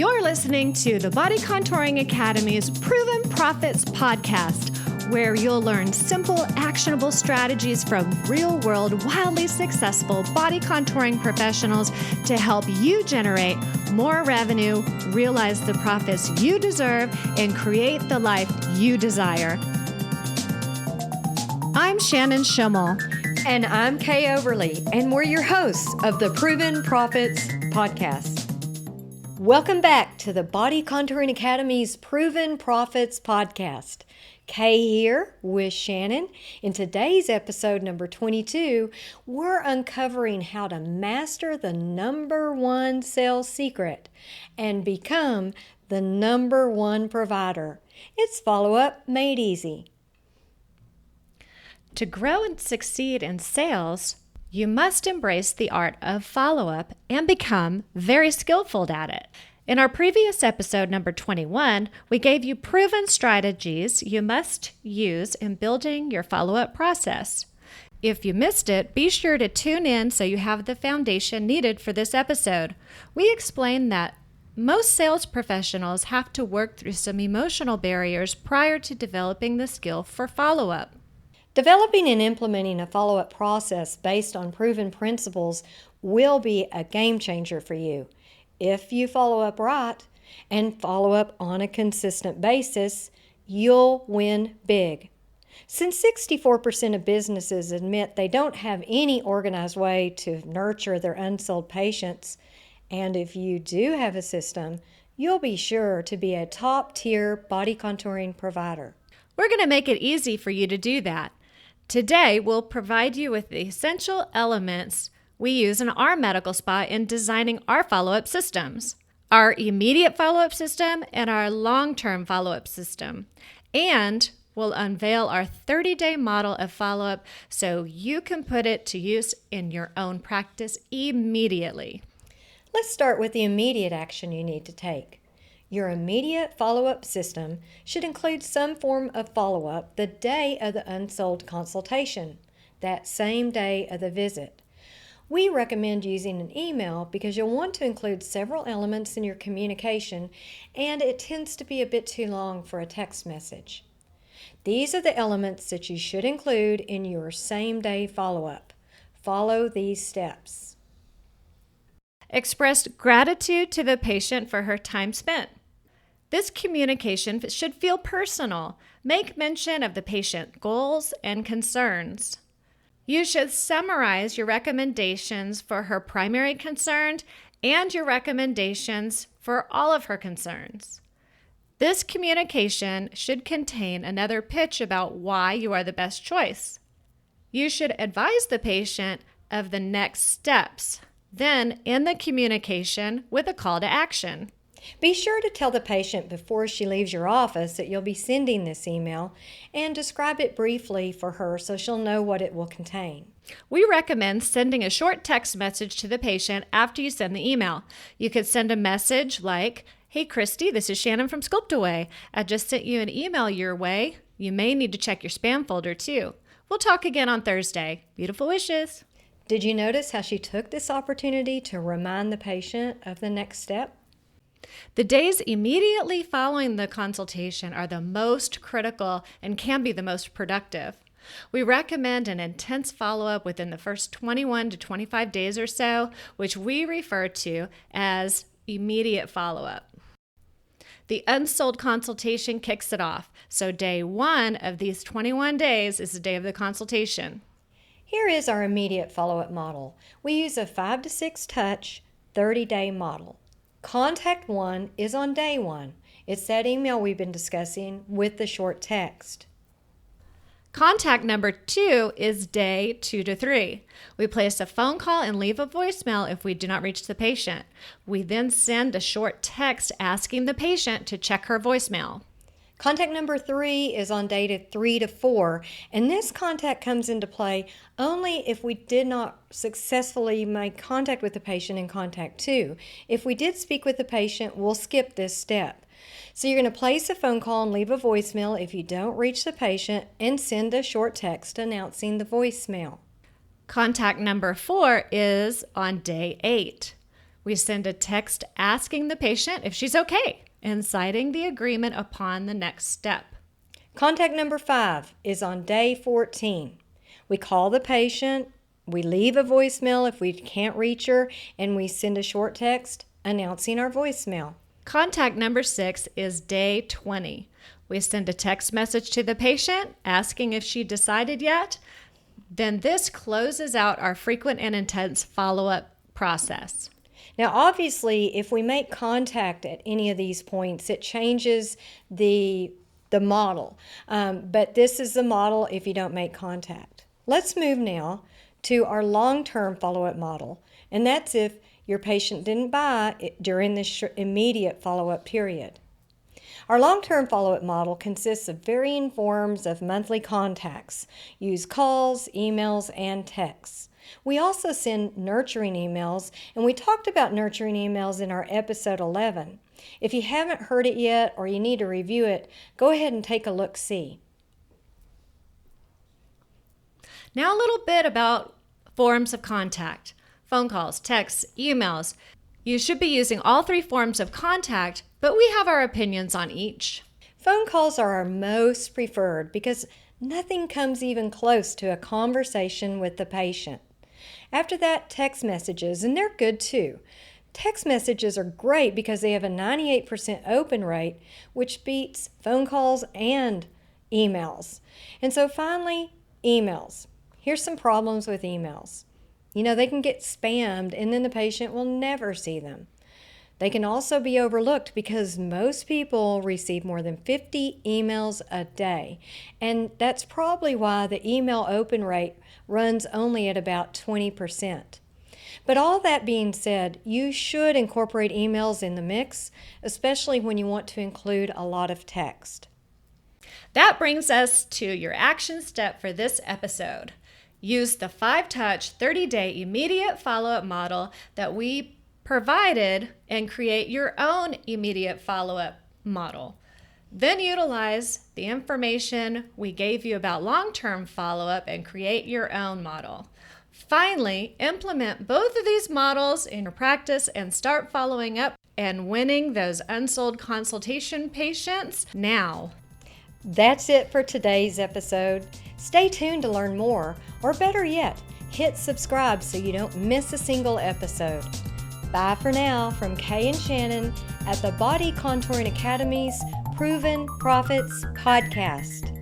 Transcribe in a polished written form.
You're listening to the Body Contouring Academy's Proven Profits podcast, where you'll learn simple, actionable strategies from real-world, wildly successful body contouring professionals to help you generate more revenue, realize the profits you deserve, and create the life you desire. I'm Shannon Schimmel. And I'm Kay Overly, and we're your hosts of the Proven Profits podcast. Welcome back to the Body Contouring Academy's Proven Profits podcast. Kay here with Shannon. In today's episode number 22, we're uncovering how to master the number one sales secret and become the number one provider. It's follow-up made easy. To grow and succeed in sales, you must embrace the art of follow-up and become very skillful at it. In our previous episode, number 21, we gave you proven strategies you must use in building your follow-up process. If you missed it, be sure to tune in so you have the foundation needed for this episode. We explained that most sales professionals have to work through some emotional barriers prior to developing the skill for follow-up. Developing and implementing a follow-up process based on proven principles will be a game changer for you. If you follow up right and follow up on a consistent basis, you'll win big. Since 64% of businesses admit they don't have any organized way to nurture their unsold patients, and if you do have a system, you'll be sure to be a top-tier body contouring provider. We're going to make it easy for you to do that. Today, we'll provide you with the essential elements we use in our medical spa in designing our follow-up systems, our immediate follow-up system and our long-term follow-up system. And we'll unveil our 30-day model of follow-up so you can put it to use in your own practice immediately. Let's start with the immediate action you need to take. Your immediate follow-up system should include some form of follow-up the day of the unsold consultation, that same day of the visit. We recommend using an email because you'll want to include several elements in your communication, and it tends to be a bit too long for a text message. These are the elements that you should include in your same-day follow-up. Follow these steps. Express gratitude to the patient for her time spent. This communication should feel personal. Make mention of the patient goals and concerns. You should summarize your recommendations for her primary concern and your recommendations for all of her concerns. This communication should contain another pitch about why you are the best choice. You should advise the patient of the next steps, then end the communication with a call to action. Be sure to tell the patient before she leaves your office that you'll be sending this email and describe it briefly for her so she'll know what it will contain. We recommend sending a short text message to the patient after you send the email. You could send a message like, "Hey Christy, this is Shannon from Sculptaway. I just sent you an email your way. You may need to check your spam folder too. We'll talk again on Thursday. Beautiful wishes." Did you notice how she took this opportunity to remind the patient of the next step? The days immediately following the consultation are the most critical and can be the most productive. We recommend an intense follow-up within the first 21 to 25 days or so, which we refer to as immediate follow-up. The unsold consultation kicks it off, so day 1 of these 21 days is the day of the consultation. Here is our immediate follow-up model. We use a 5 to 6 touch, 30-day model. Contact 1 is on day 1. It's that email we've been discussing with the short text. Contact number 2 is day 2 to 3. We place a phone call and leave a voicemail if we do not reach the patient. We then send a short text asking the patient to check her voicemail. Contact number 3 is on day 3 to 4, and this contact comes into play only if we did not successfully make contact with the patient in contact 2. If we did speak with the patient, we'll skip this step. So you're going to place a phone call and leave a voicemail if you don't reach the patient, and send a short text announcing the voicemail. Contact number 4 is on day 8. We send a text asking the patient if she's okay and citing the agreement upon the next step. Contact number 5 is on day 14. We call the patient, we leave a voicemail if we can't reach her, and we send a short text announcing our voicemail. Contact number 6 is day 20. We send a text message to the patient asking if she decided yet. Then this closes out our frequent and intense follow-up process. Now, obviously, if we make contact at any of these points, it changes the model. But this is the model if you don't make contact. Let's move now to our long-term follow-up model, and that's if your patient didn't buy it during this immediate follow-up period. Our long-term follow-up model consists of varying forms of monthly contacts. Use calls, emails, and texts. We also send nurturing emails, and we talked about nurturing emails in our episode 11. If you haven't heard it yet or you need to review it, go ahead and take a look-see. Now a little bit about forms of contact. Phone calls, texts, emails. You should be using all 3 forms of contact, but we have our opinions on each. Phone calls are our most preferred because nothing comes even close to a conversation with the patient. After that, text messages, and they're good too. Text messages are great because they have a 98% open rate, which beats phone calls and emails. And so finally, emails. Here's some problems with emails. They can get spammed and then the patient will never see them. They can also be overlooked because most people receive more than 50 emails a day. And that's probably why the email open rate runs only at about 20%. But all that being said, you should incorporate emails in the mix, especially when you want to include a lot of text. That brings us to your action step for this episode. Use the 5-touch 30-day immediate follow-up model that we provided and create your own immediate follow-up model. Then utilize the information we gave you about long-term follow-up and create your own model. Finally, implement both of these models in your practice and start following up and winning those unsold consultation patients now. That's it for today's episode. Stay tuned to learn more, or better yet, hit subscribe so you don't miss a single episode. Bye for now from Kay and Shannon at the Body Contouring Academy's Proven Profits Podcast.